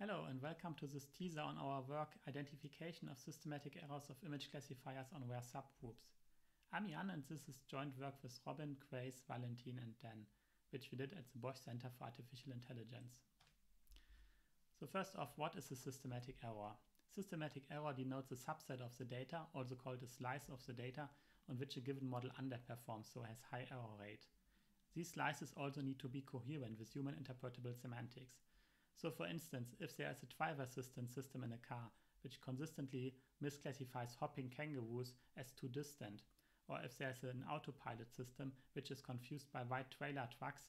Hello and welcome to this teaser on our work Identification of Systematic Errors of Image Classifiers on WHERE Subgroups. I'm Jan and this is joint work with Robin, Grace, Valentin and Dan, which we did at the Bosch Center for Artificial Intelligence. So first off, what is a systematic error? Systematic error denotes a subset of the data, also called a slice of the data, on which a given model underperforms, so has high error rate. These slices also need to be coherent with human interpretable semantics. So for instance, if there is a driver assistance system in a car which consistently misclassifies hopping kangaroos as too distant, or if there's an autopilot system which is confused by white trailer trucks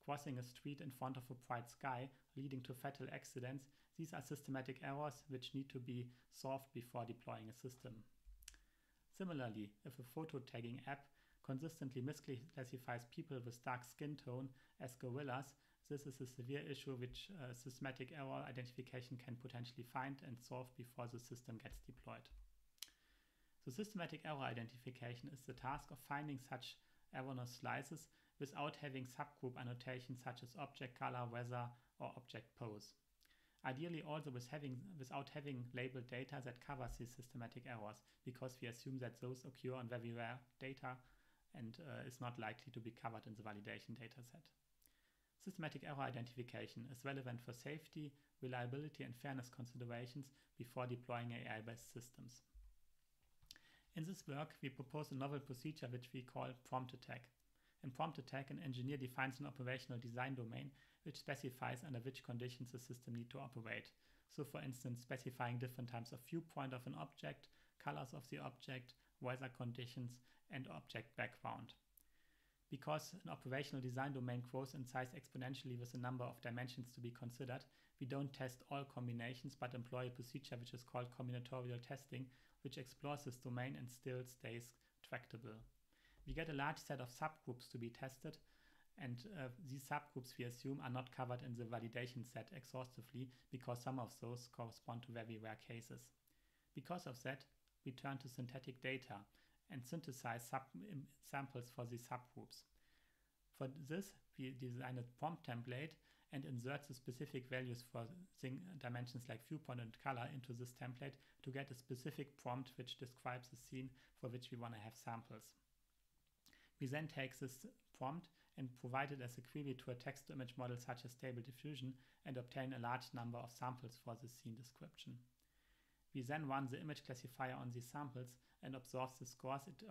crossing a street in front of a bright sky leading to fatal accidents, these are systematic errors which need to be solved before deploying a system. Similarly, if a photo tagging app consistently misclassifies people with dark skin tone as gorillas, this is a severe issue which systematic error identification can potentially find and solve before the system gets deployed. So systematic error identification is the task of finding such erroneous slices without having subgroup annotations such as object color, weather, or object pose. Ideally also without having labeled data that covers these systematic errors, because we assume that those occur on very rare data and is not likely to be covered in the validation dataset. Systematic error identification is relevant for safety, reliability and fairness considerations before deploying AI-based systems. In this work, we propose a novel procedure which we call prompt attack. In prompt attack, an engineer defines an operational design domain which specifies under which conditions the system needs to operate. So for instance, specifying different types of viewpoint of an object, colors of the object, weather conditions and object background. Because an operational design domain grows in size exponentially with the number of dimensions to be considered, we don't test all combinations but employ a procedure which is called combinatorial testing, which explores this domain and still stays tractable. We get a large set of subgroups to be tested, and these subgroups we assume are not covered in the validation set exhaustively because some of those correspond to very rare cases. Because of that, we turn to synthetic data and synthesize samples for these subgroups. For this, we design a prompt template and insert the specific values for dimensions like viewpoint and color into this template to get a specific prompt which describes the scene for which we want to have samples. We then take this prompt and provide it as a query to a text-to-image model such as Stable Diffusion and obtain a large number of samples for the scene description. We then run the image classifier on these samples and observe the scores it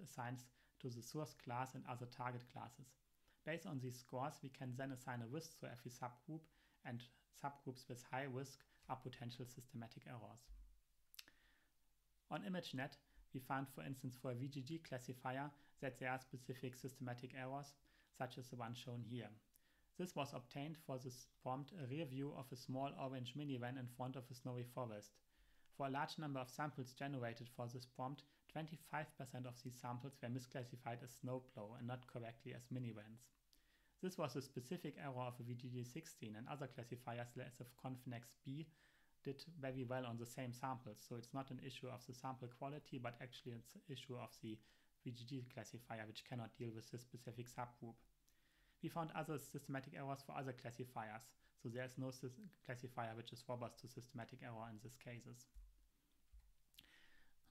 assigns to the source class and other target classes. Based on these scores, we can then assign a risk to every subgroup, and subgroups with high risk are potential systematic errors. On ImageNet, we found, for instance, for a VGG classifier that there are specific systematic errors, such as the one shown here. This was obtained for this prompt a rear view of a small orange minivan in front of a snowy forest. For a large number of samples generated for this prompt, 25% of these samples were misclassified as snowplow and not correctly as minivans. This was a specific error of a VGG16, and other classifiers less of ConfNextB did very well on the same samples, so it's not an issue of the sample quality, but actually it's an issue of the VGG classifier which cannot deal with this specific subgroup. We found other systematic errors for other classifiers, so there's no classifier which is robust to systematic error in these cases.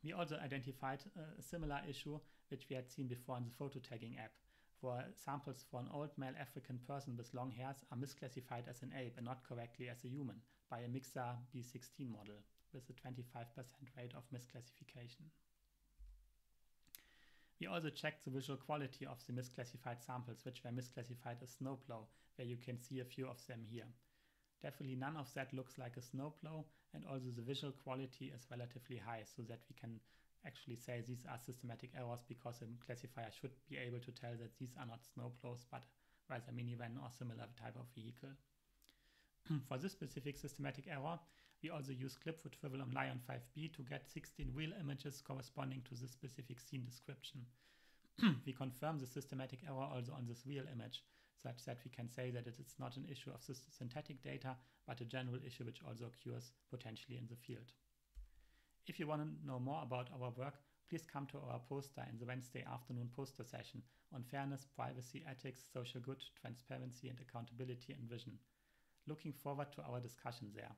We also identified a similar issue which we had seen before in the photo tagging app, where samples for an old male African person with long hairs are misclassified as an ape and not correctly as a human by a Mixer B16 model with a 25% rate of misclassification. We also checked the visual quality of the misclassified samples which were misclassified as snowplow, where you can see a few of them here. Definitely none of that looks like a snowplow, and also the visual quality is relatively high, so that we can actually say these are systematic errors because a classifier should be able to tell that these are not snowplows but rather minivan or similar type of vehicle. For this specific systematic error, we also use clip retrieval on Lion 5B to get 16 real images corresponding to this specific scene description. We confirm the systematic error also on this real image, such that we can say that it is not an issue of synthetic data, but a general issue which also occurs potentially in the field. If you want to know more about our work, please come to our poster in the Wednesday afternoon poster session on fairness, privacy, ethics, social good, transparency and accountability in vision. Looking forward to our discussion there.